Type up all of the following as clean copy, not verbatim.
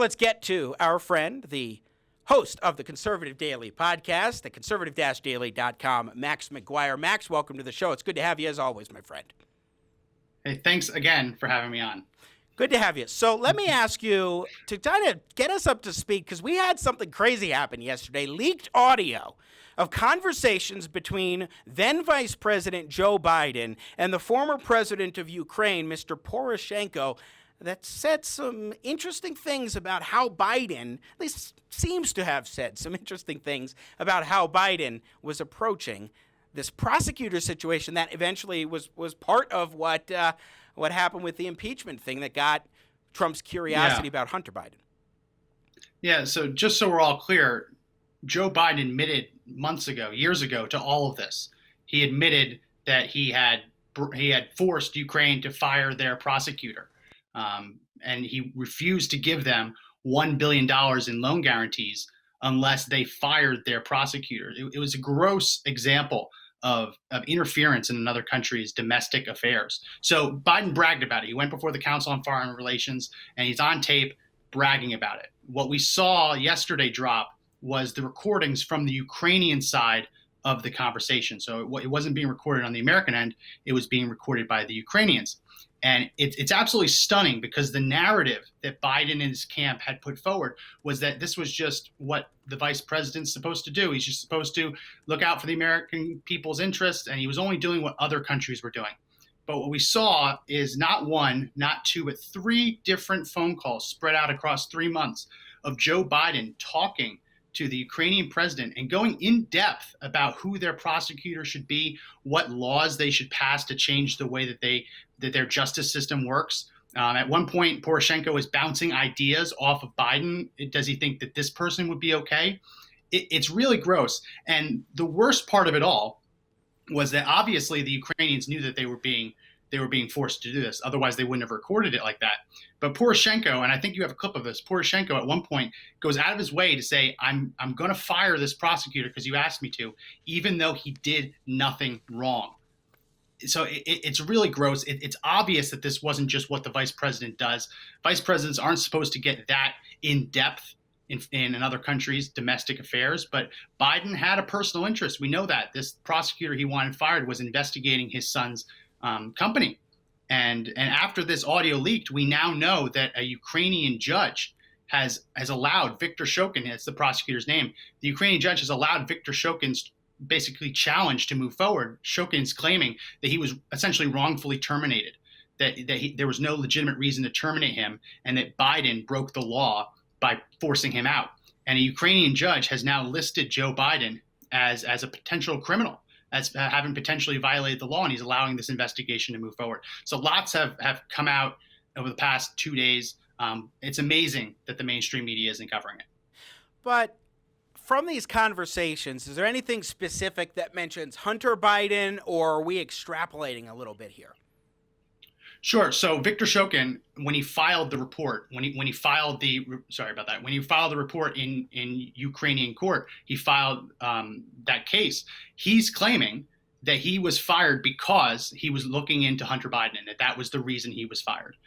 let's get to our friend, the host of the Conservative Daily podcast, the conservative-daily.com, Max McGuire. Max, welcome to the show. It's good to have you as always, my friend. Hey, thanks again for having me on. Good to have you. So let me ask you to kind of get us up to speed, because we had something crazy happen yesterday. Leaked audio of conversations between then Vice President Joe Biden and the former president of Ukraine, Mr. Poroshenko, that said some interesting things about how Biden, at least seems to have said some interesting things about how Biden was approaching this prosecutor situation that eventually was part of what happened with the impeachment thing that got Trump's curiosity about Hunter Biden. Yeah, so just so we're all clear, Joe Biden admitted months ago, years ago, to all of this. He admitted that he had forced Ukraine to fire their prosecutor, and he refused to give them $1 billion in loan guarantees unless they fired their prosecutor. It was a gross example of interference in another country's domestic affairs. So Biden bragged about it. He went before the Council on Foreign Relations, and he's on tape bragging about it. What we saw yesterday drop was the recordings from the Ukrainian side of the conversation. So it wasn't being recorded on the American end. It was being recorded by the Ukrainians. And it's absolutely stunning, because the narrative that Biden and his camp had put forward was that this was just what the vice president's supposed to do. He's just supposed to look out for the American people's interests, and he was only doing what other countries were doing. But what we saw is not one, not two, but three different phone calls spread out across 3 months of Joe Biden talking to the Ukrainian president and going in depth about who their prosecutor should be, what laws they should pass to change the way that their justice system works. At one point, Poroshenko was bouncing ideas off of Biden. Does he think that this person would be okay? It's really gross. And the worst part of it all was that obviously the Ukrainians knew that they were being forced to do this. Otherwise, they wouldn't have recorded it like that. But Poroshenko, and I think you have a clip of this, Poroshenko at one point goes out of his way to say, I'm going to fire this prosecutor because you asked me to, even though he did nothing wrong. So it's really gross. It's obvious that this wasn't just what the vice president does. Vice presidents aren't supposed to get that in depth in another countries' domestic affairs, but Biden had a personal interest. We know that. This prosecutor he wanted fired was investigating his son's company. And after this audio leaked, we now know that a Ukrainian judge has allowed Viktor Shokin, that's the prosecutor's name, the Ukrainian judge has allowed Viktor Shokin's basically challenge to move forward. Shokin's claiming that he was essentially wrongfully terminated, that there was no legitimate reason to terminate him, and that Biden broke the law by forcing him out. And a Ukrainian judge has now listed Joe Biden as a potential criminal, as having potentially violated the law, and he's allowing this investigation to move forward. So lots have come out over the past 2 days. It's amazing that the mainstream media isn't covering it. But from these conversations, is there anything specific that mentions Hunter Biden, or are we extrapolating a little bit here? Sure. So Viktor Shokin, when he filed the report, when he filed the report in Ukrainian court, he filed that case. He's claiming that he was fired because he was looking into Hunter Biden, and that was the reason he was fired.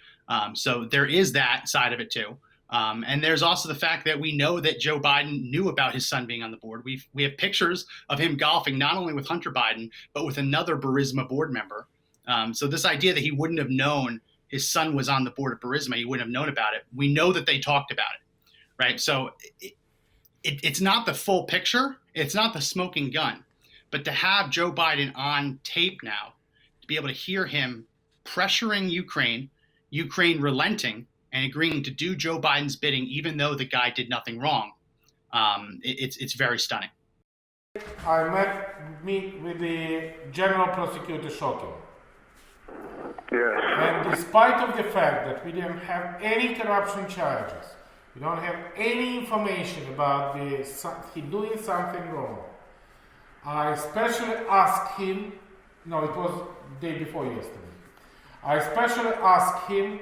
So there is that side of it too. And there's also the fact that we know that Joe Biden knew about his son being on the board. We have pictures of him golfing not only with Hunter Biden, but with another Burisma board member. So this idea that he wouldn't have known his son was on the board of Burisma, he wouldn't have known about it. We know that they talked about it, right? So it's not the full picture. It's not the smoking gun. But to have Joe Biden on tape now, to be able to hear him pressuring Ukraine relenting, and agreeing to do Joe Biden's bidding, even though the guy did nothing wrong, it's very stunning. I meet with the General Prosecutor Shokin. Yes. And despite of the fact that we didn't have any corruption charges, we don't have any information about he doing something wrong, I especially asked him, it was the day before yesterday, I especially asked him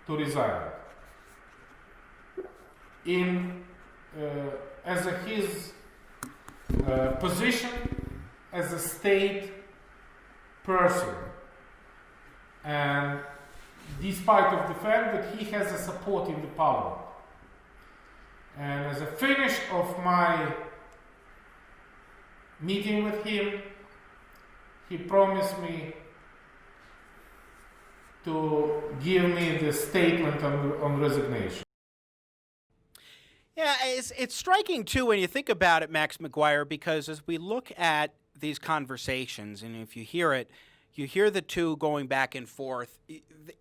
to resign as his position as a state person, and despite of the fact that he has a support in the parliament. And as a finish of my meeting with him, he promised me to give me the statement on resignation. Yeah, it's striking, too, when you think about it, Max McGuire, because as we look at these conversations, and if you hear it, you hear the two going back and forth.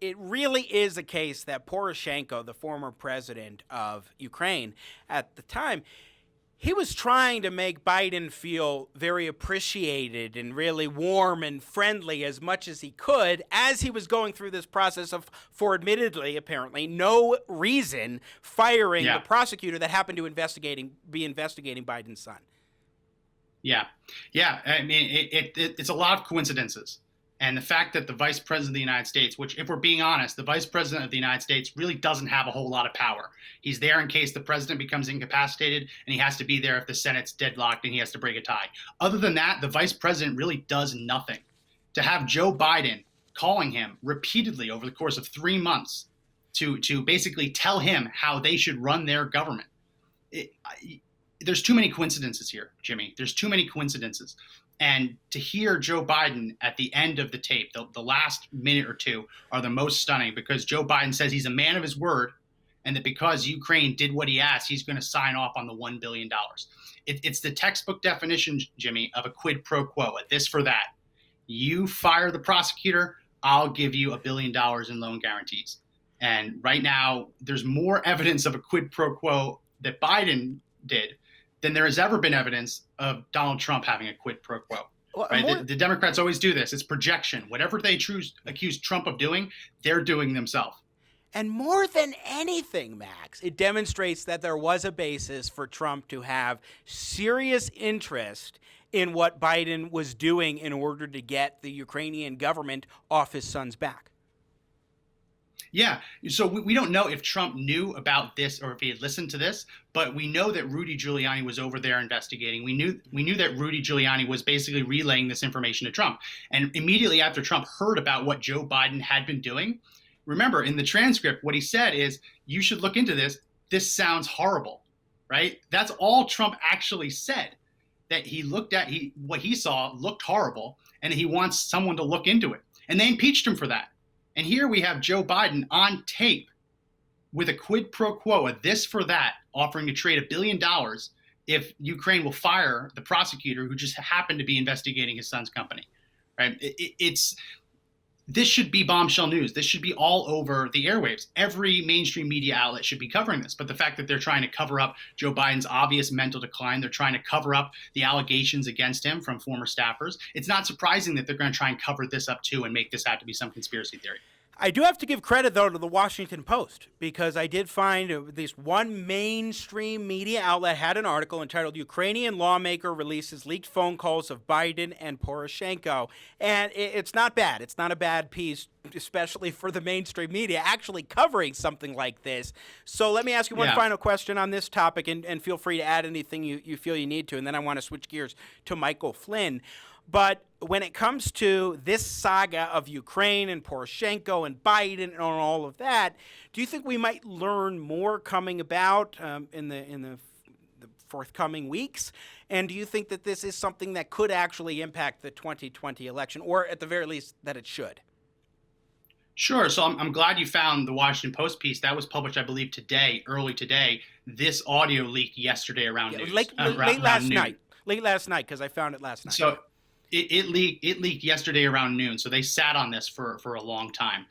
It really is a case that Poroshenko, the former president of Ukraine at the time, he was trying to make Biden feel very appreciated and really warm and friendly as much as he could as he was going through this process of, for admittedly, apparently, no reason, firing the prosecutor that happened to be investigating Biden's son. Yeah. I mean, it's a lot of coincidences. And the fact that the vice president of the United States, which, if we're being honest, the vice president of the United States really doesn't have a whole lot of power. He's there in case the president becomes incapacitated, and he has to be there if the Senate's deadlocked and he has to break a tie. Other than that, the vice president really does nothing. To have Joe Biden calling him repeatedly over the course of 3 months to basically tell him how they should run their government. There's too many coincidences here, Jimmy. There's too many coincidences. And to hear Joe Biden at the end of the tape, the last minute or two are the most stunning, because Joe Biden says he's a man of his word, and that because Ukraine did what he asked, he's going to sign off on the $1 billion. It's the textbook definition, Jimmy, of a quid pro quo, a this for that. You fire the prosecutor, I'll give you $1 billion in loan guarantees. And right now, there's more evidence of a quid pro quo that Biden did than there has ever been evidence of Donald Trump having a quid pro quo. Well, right? The Democrats always do this. It's projection. Whatever they accuse Trump of doing, they're doing themselves. And more than anything, Max, it demonstrates that there was a basis for Trump to have serious interest in what Biden was doing in order to get the Ukrainian government off his son's back. Yeah. So we don't know if Trump knew about this or if he had listened to this, but we know that Rudy Giuliani was over there investigating. We knew that Rudy Giuliani was basically relaying this information to Trump. And immediately after Trump heard about what Joe Biden had been doing, remember in the transcript, what he said is, you should look into this. This sounds horrible, right? That's all Trump actually said, that he looked at what he saw looked horrible, and he wants someone to look into it. And they impeached him for that. And here we have Joe Biden on tape with a quid pro quo, a this for that, offering to trade $1 billion if Ukraine will fire the prosecutor who just happened to be investigating his son's company. Right? This should be bombshell news. This should be all over the airwaves. Every mainstream media outlet should be covering this. But the fact that they're trying to cover up Joe Biden's obvious mental decline, they're trying to cover up the allegations against him from former staffers, it's not surprising that they're going to try and cover this up too and make this out to be some conspiracy theory. I do have to give credit, though, to the Washington Post, because I did find at least one mainstream media outlet had an article entitled "Ukrainian Lawmaker Releases Leaked Phone Calls of Biden and Poroshenko." And it's not bad. It's not a bad piece, especially for the mainstream media, actually covering something like this. So let me ask you one final question on this topic, and feel free to add anything you feel you need to, and then I want to switch gears to Michael Flynn. But when it comes to this saga of Ukraine and Poroshenko and Biden and all of that, do you think we might learn more coming about in the forthcoming weeks? And do you think that this is something that could actually impact the 2020 election, or at the very least that it should? Sure. So I'm glad you found the Washington Post piece. That was published, I believe, early today. This audio leaked yesterday around noon. Late last night. Late last night, because I found it last night. So it leaked yesterday around noon. So they sat on this for a long time.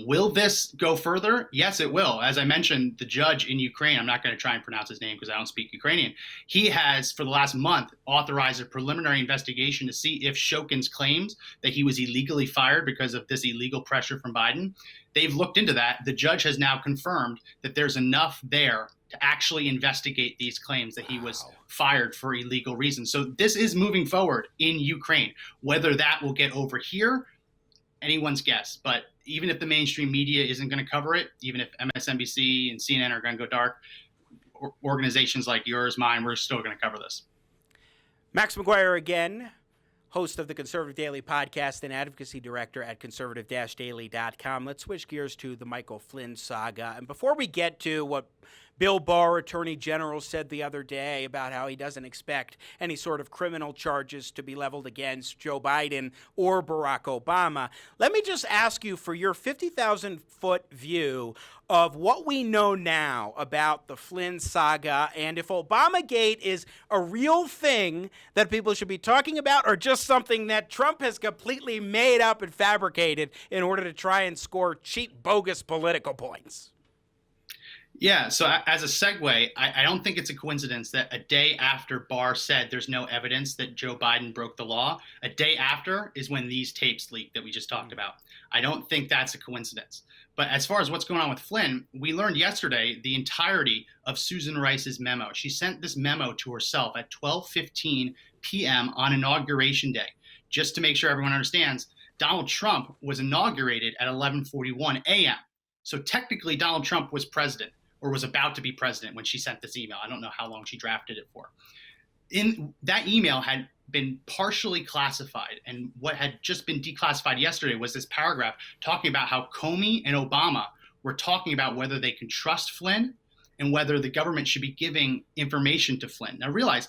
Will this go further? Yes, it will. As I mentioned, the judge in Ukraine, I'm not going to try and pronounce his name because I don't speak Ukrainian. He has, for the last month, authorized a preliminary investigation to see if Shokin's claims that he was illegally fired because of this illegal pressure from Biden, they've looked into that. The judge has now confirmed that there's enough there to actually investigate these claims that he was fired for illegal reasons. So this is moving forward in Ukraine. Whether that will get over here, anyone's guess. But even if the mainstream media isn't going to cover it, even if MSNBC and CNN are going to go dark, organizations like yours, mine, we're still going to cover this. Max McGuire again, host of the Conservative Daily podcast and advocacy director at conservative-daily.com. Let's switch gears to the Michael Flynn saga. And before we get to what Bill Barr, Attorney General, said the other day about how he doesn't expect any sort of criminal charges to be leveled against Joe Biden or Barack Obama. Let me just ask you for your 50,000-foot view of what we know now about the Flynn saga, and if Obamagate is a real thing that people should be talking about or just something that Trump has completely made up and fabricated in order to try and score cheap, bogus political points. Yeah, so as a segue, I don't think it's a coincidence that a day after Barr said there's no evidence that Joe Biden broke the law, a day after is when these tapes leaked that we just talked about. I don't think that's a coincidence. But as far as what's going on with Flynn, we learned yesterday the entirety of Susan Rice's memo. She sent this memo to herself at 12:15 p.m. on Inauguration Day. Just to make sure everyone understands, Donald Trump was inaugurated at 11:41 a.m. So technically Donald Trump was president, or was about to be president when she sent this email. I don't know how long she drafted it for. In that email had been partially classified, and what had just been declassified yesterday was this paragraph talking about how Comey and Obama were talking about whether they can trust Flynn and whether the government should be giving information to Flynn. Now realize,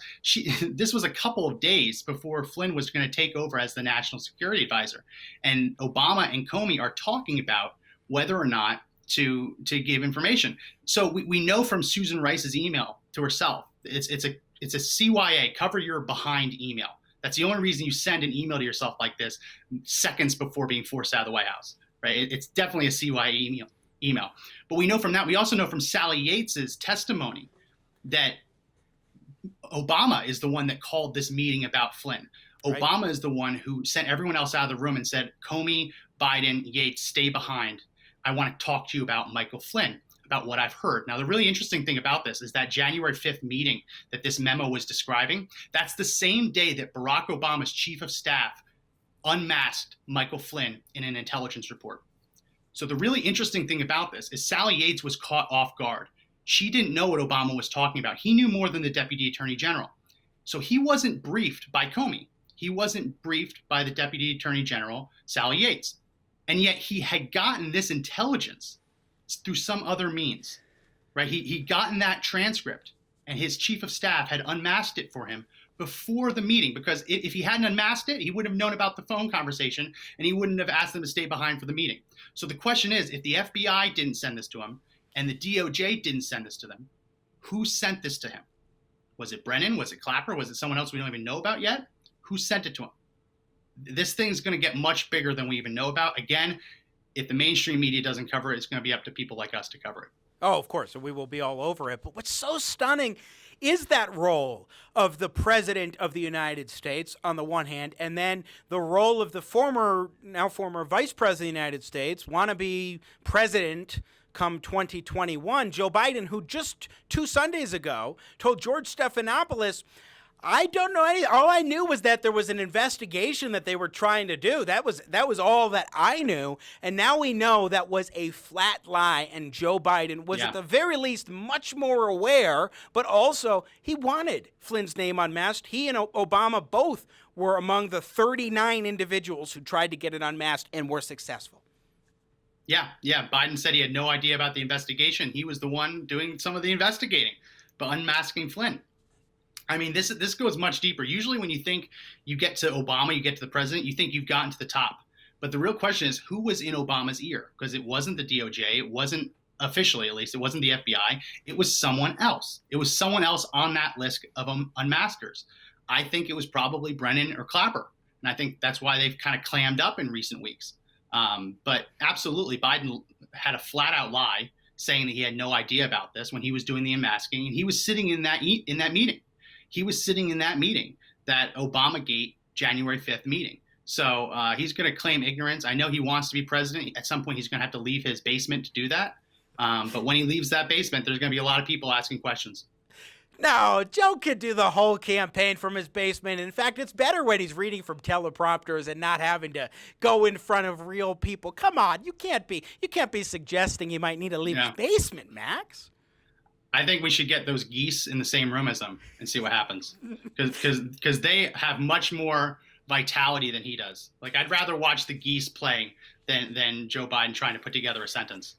this was a couple of days before Flynn was going to take over as the national security advisor. And Obama and Comey are talking about whether or not to give information. So we know from Susan Rice's email to herself, it's a CYA, cover your behind email. That's the only reason you send an email to yourself like this seconds before being forced out of the White House, right? It's definitely a CYA email. But we know from that, we also know from Sally Yates's testimony that Obama is the one that called this meeting about Flynn. Right. Obama is the one who sent everyone else out of the room and said, Comey, Biden, Yates, stay behind. I want to talk to you about Michael Flynn, about what I've heard. Now, the really interesting thing about this is that January 5th meeting that this memo was describing, that's the same day that Barack Obama's chief of staff unmasked Michael Flynn in an intelligence report. So the really interesting thing about this is Sally Yates was caught off guard. She didn't know what Obama was talking about. He knew more than the Deputy Attorney General. So he wasn't briefed by Comey. He wasn't briefed by the Deputy Attorney General, Sally Yates. And yet he had gotten this intelligence through some other means, right? He'd gotten that transcript, and his chief of staff had unmasked it for him before the meeting, because if he hadn't unmasked it, he would have known about the phone conversation, and he wouldn't have asked them to stay behind for the meeting. So the question is, if the FBI didn't send this to him, and the DOJ didn't send this to them, who sent this to him? Was it Brennan? Was it Clapper? Was it someone else we don't even know about yet? Who sent it to him? This thing's going to get much bigger than we even know about. Again, if the mainstream media doesn't cover it, it's going to be up to people like us to cover it. Oh, of course, we will be all over it. But what's so stunning is that role of the President of the United States on the one hand, and then the role of the now former Vice President of the United States, wannabe president come 2021, Joe Biden, who just 2 Sundays ago told George Stephanopoulos, I don't know anything. All I knew was that there was an investigation that they were trying to do. That was all that I knew. And now we know that was a flat lie. And Joe Biden was at the very least much more aware, but also he wanted Flynn's name unmasked. He and Obama both were among the 39 individuals who tried to get it unmasked and were successful. Yeah. Biden said he had no idea about the investigation. He was the one doing some of the investigating, but unmasking Flynn. I mean, this goes much deeper. Usually when you think you get to Obama, you get to the president, you think you've gotten to the top. But the real question is, who was in Obama's ear? Because it wasn't the DOJ. It wasn't, officially at least, it wasn't the FBI. It was someone else. It was someone else on that list of unmaskers. I think it was probably Brennan or Clapper. And I think that's why they've kind of clammed up in recent weeks. But absolutely, Biden had a flat-out lie saying that he had no idea about this when he was doing the unmasking. And he was sitting in that meeting. He was sitting in that meeting, that Obamagate January 5th meeting. So he's going to claim ignorance. I know he wants to be president. At some point, he's going to have to leave his basement to do that. But when he leaves that basement, there's going to be a lot of people asking questions. No, Joe could do the whole campaign from his basement. In fact, it's better when he's reading from teleprompters and not having to go in front of real people. Come on, you can't be suggesting he might need to leave his basement, Max. I think we should get those geese in the same room as them and see what happens, because they have much more vitality than he does. Like, I'd rather watch the geese playing than Joe Biden trying to put together a sentence.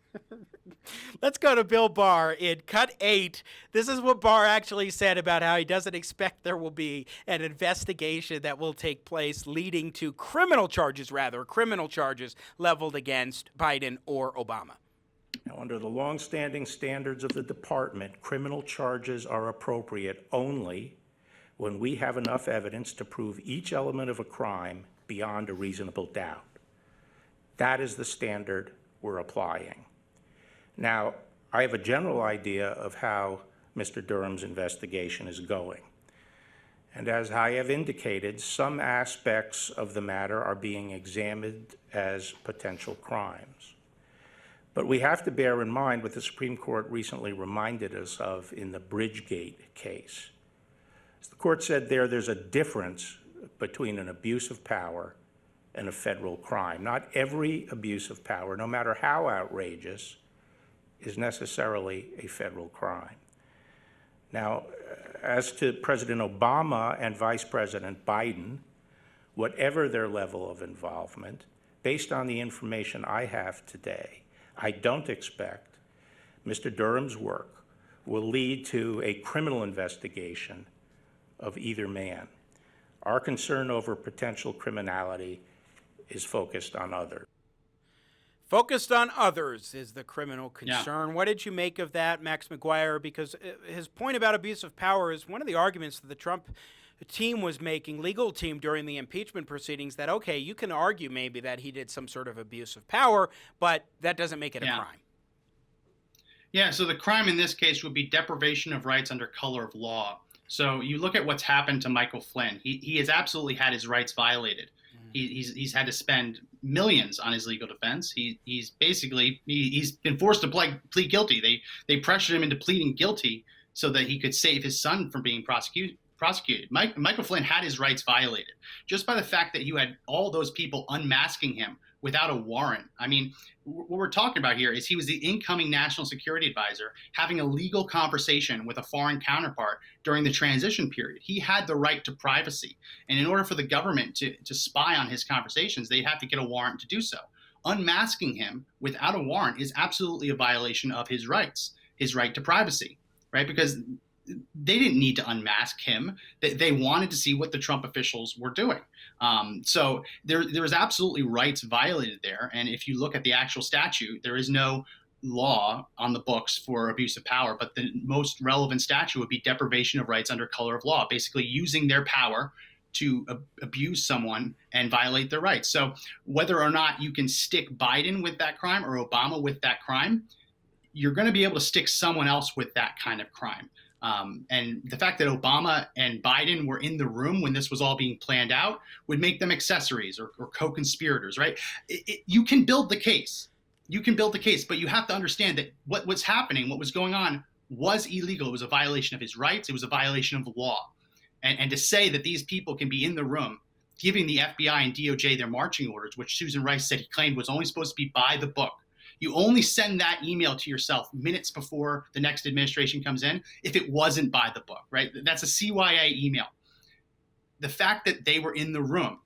Let's go to Bill Barr in cut 8. This is what Barr actually said about how he doesn't expect there will be an investigation that will take place leading to criminal charges leveled against Biden or Obama. Now, under the longstanding standards of the department, criminal charges are appropriate only when we have enough evidence to prove each element of a crime beyond a reasonable doubt. That is the standard we're applying. Now, I have a general idea of how Mr. Durham's investigation is going. And as I have indicated, some aspects of the matter are being examined as potential crimes. But we have to bear in mind what the Supreme Court recently reminded us of in the Bridgegate case. As the court said there's a difference between an abuse of power and a federal crime. Not every abuse of power, no matter how outrageous, is necessarily a federal crime. Now, as to President Obama and Vice President Biden, whatever their level of involvement, based on the information I have today, I don't expect Mr. Durham's work will lead to a criminal investigation of either man. Our concern over potential criminality is focused on others. Focused on others is the criminal concern. Yeah. What did you make of that, Max McGuire? Because his point about abuse of power is one of the arguments that the Trump team was making, legal team, during the impeachment proceedings, that, okay, you can argue maybe that he did some sort of abuse of power, but that doesn't make it a crime. Yeah, so the crime in this case would be deprivation of rights under color of law. So you look at what's happened to Michael Flynn. He has absolutely had his rights violated. He's had to spend millions on his legal defense. He's been forced to plead guilty. They pressured him into pleading guilty so that he could save his son from being prosecuted. Michael Flynn had his rights violated just by the fact that you had all those people unmasking him without a warrant. I mean, what we're talking about here is he was the incoming national security advisor having a legal conversation with a foreign counterpart during the transition period. He had the right to privacy. And in order for the government to spy on his conversations, they'd have to get a warrant to do so. Unmasking him without a warrant is absolutely a violation of his rights, his right to privacy, right? Because they didn't need to unmask him. They wanted to see what the Trump officials were doing. So there was absolutely rights violated there. And if you look at the actual statute, there is no law on the books for abuse of power, but the most relevant statute would be deprivation of rights under color of law, basically using their power to abuse someone and violate their rights. So whether or not you can stick Biden with that crime or Obama with that crime, you're going to be able to stick someone else with that kind of crime. And the fact that Obama and Biden were in the room when this was all being planned out would make them accessories or co-conspirators, right? You can build the case. You can build the case, but you have to understand that what was happening, what was going on, was illegal. It was a violation of his rights. It was a violation of the law. And to say that these people can be in the room giving the FBI and DOJ their marching orders, which Susan Rice said he claimed was only supposed to be by the book. You only send that email to yourself minutes before the next administration comes in if it wasn't by the book, right? That's a CYA email. The fact that they were in the room,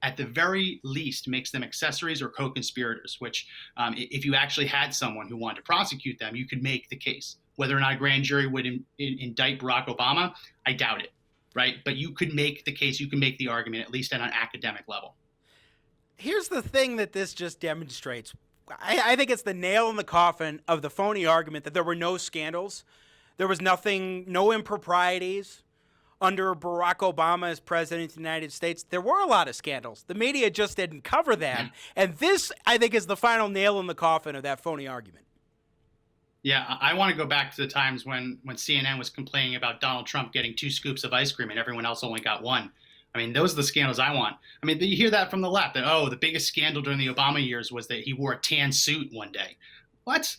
at the very least, makes them accessories or co-conspirators, which if you actually had someone who wanted to prosecute them, you could make the case. Whether or not a grand jury would indict Barack Obama, I doubt it, right? But you could make the case, you can make the argument, at least at an academic level. Here's the thing that this just demonstrates. I think it's the nail in the coffin of the phony argument that there were no scandals. There was nothing, no improprieties under Barack Obama as president of the United States. There were a lot of scandals. The media just didn't cover them. And this, I think, is the final nail in the coffin of that phony argument. Yeah, I want to go back to the times when CNN was complaining about Donald Trump getting 2 scoops of ice cream and everyone else only got 1. I mean, those are the scandals I want. I mean, you hear that from the left, that, the biggest scandal during the Obama years was that he wore a tan suit one day. What?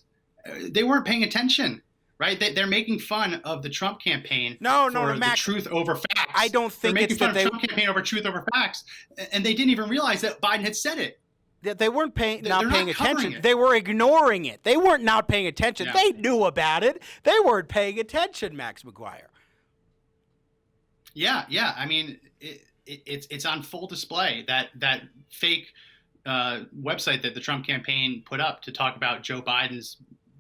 They weren't paying attention, right? They're making fun of the Trump campaign for the truth over facts. I don't think it's that Trump campaign over truth over facts, and they didn't even realize that Biden had said it. They weren't not paying attention. They were ignoring it. They weren't not paying attention. Yeah. They knew about it. They weren't paying attention, Max McGuire. Yeah. I mean, it's on full display. That fake website that the Trump campaign put up to talk about Joe Biden's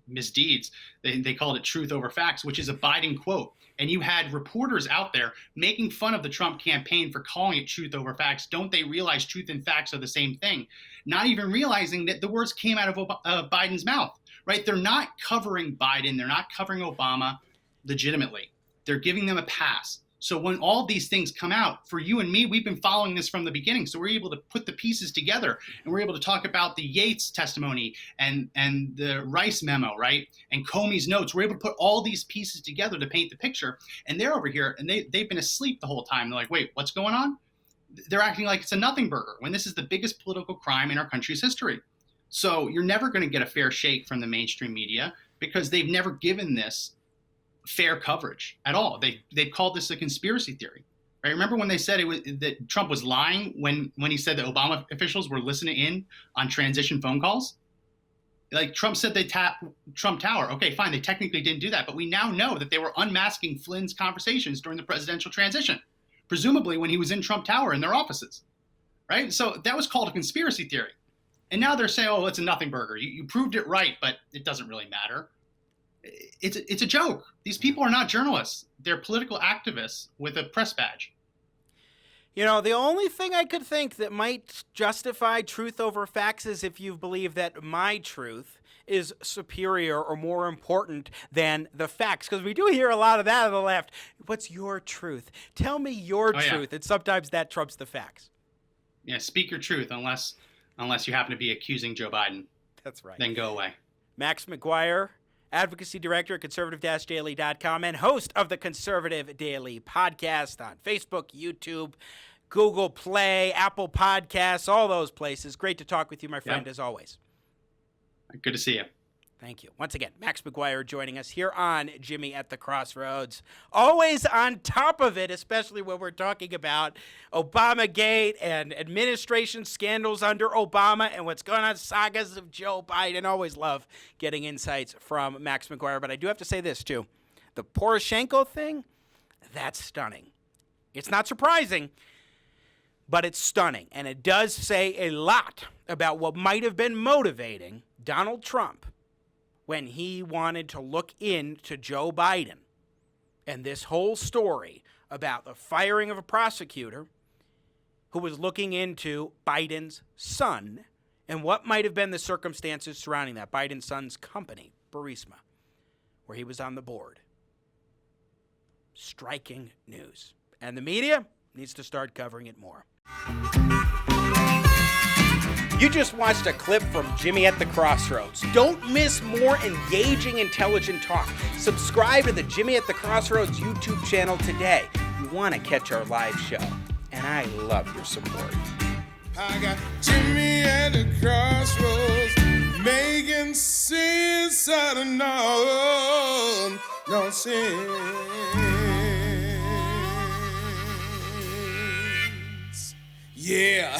misdeeds, they called it Truth Over Facts, which is a Biden quote. And you had reporters out there making fun of the Trump campaign for calling it Truth Over Facts. Don't they realize truth and facts are the same thing? Not even realizing that the words came out of Biden's mouth, right? They're not covering Biden. They're not covering Obama legitimately. They're giving them a pass. So when all these things come out, for you and me, we've been following this from the beginning. So we're able to put the pieces together, and we're able to talk about the Yates testimony and the Rice memo, right? And Comey's notes. We're able to put all these pieces together to paint the picture. And they're over here, and they've been asleep the whole time. They're like, wait, what's going on? They're acting like it's a nothing burger when this is the biggest political crime in our country's history. So you're never going to get a fair shake from the mainstream media because they've never given this fair coverage at all. They've called this a conspiracy theory. Right? Remember when they said that Trump was lying when he said that Obama officials were listening in on transition phone calls? Like Trump said they tapped Trump Tower. Okay, fine, they technically didn't do that, but we now know that they were unmasking Flynn's conversations during the presidential transition, presumably when he was in Trump Tower in their offices. Right? So that was called a conspiracy theory. And now they're saying, oh, it's a nothing burger. You proved it right, but it doesn't really matter. It's a joke. These people are not journalists. They're political activists with a press badge. You know, the only thing I could think that might justify truth over facts is if you believe that my truth is superior or more important than the facts. Because we do hear a lot of that on the left. What's your truth? Tell me your truth. And sometimes that trumps the facts. Yeah, speak your truth unless you happen to be accusing Joe Biden. That's right. Then go away. Max McGuire, Advocacy Director at conservative-daily.com and host of the Conservative Daily Podcast on Facebook, YouTube, Google Play, Apple Podcasts, all those places. Great to talk with you, my friend, as always. Good to see you. Thank you. Once again, Max McGuire joining us here on Jimmy at the Crossroads. Always on top of it, especially when we're talking about Obamagate and administration scandals under Obama and what's going on, sagas of Joe Biden. Always love getting insights from Max McGuire. But I do have to say this, too. The Poroshenko thing, that's stunning. It's not surprising, but it's stunning. And it does say a lot about what might have been motivating Donald Trump when he wanted to look into Joe Biden and this whole story about the firing of a prosecutor who was looking into Biden's son and what might have been the circumstances surrounding that. Biden's son's company, Burisma, where he was on the board. Striking news. And the media needs to start covering it more. You just watched a clip from Jimmy at the Crossroads. Don't miss more engaging, intelligent talk. Subscribe to the Jimmy at the Crossroads YouTube channel today. You want to catch our live show. And I love your support. I got Jimmy at the Crossroads, making sense out of no sense. Yeah.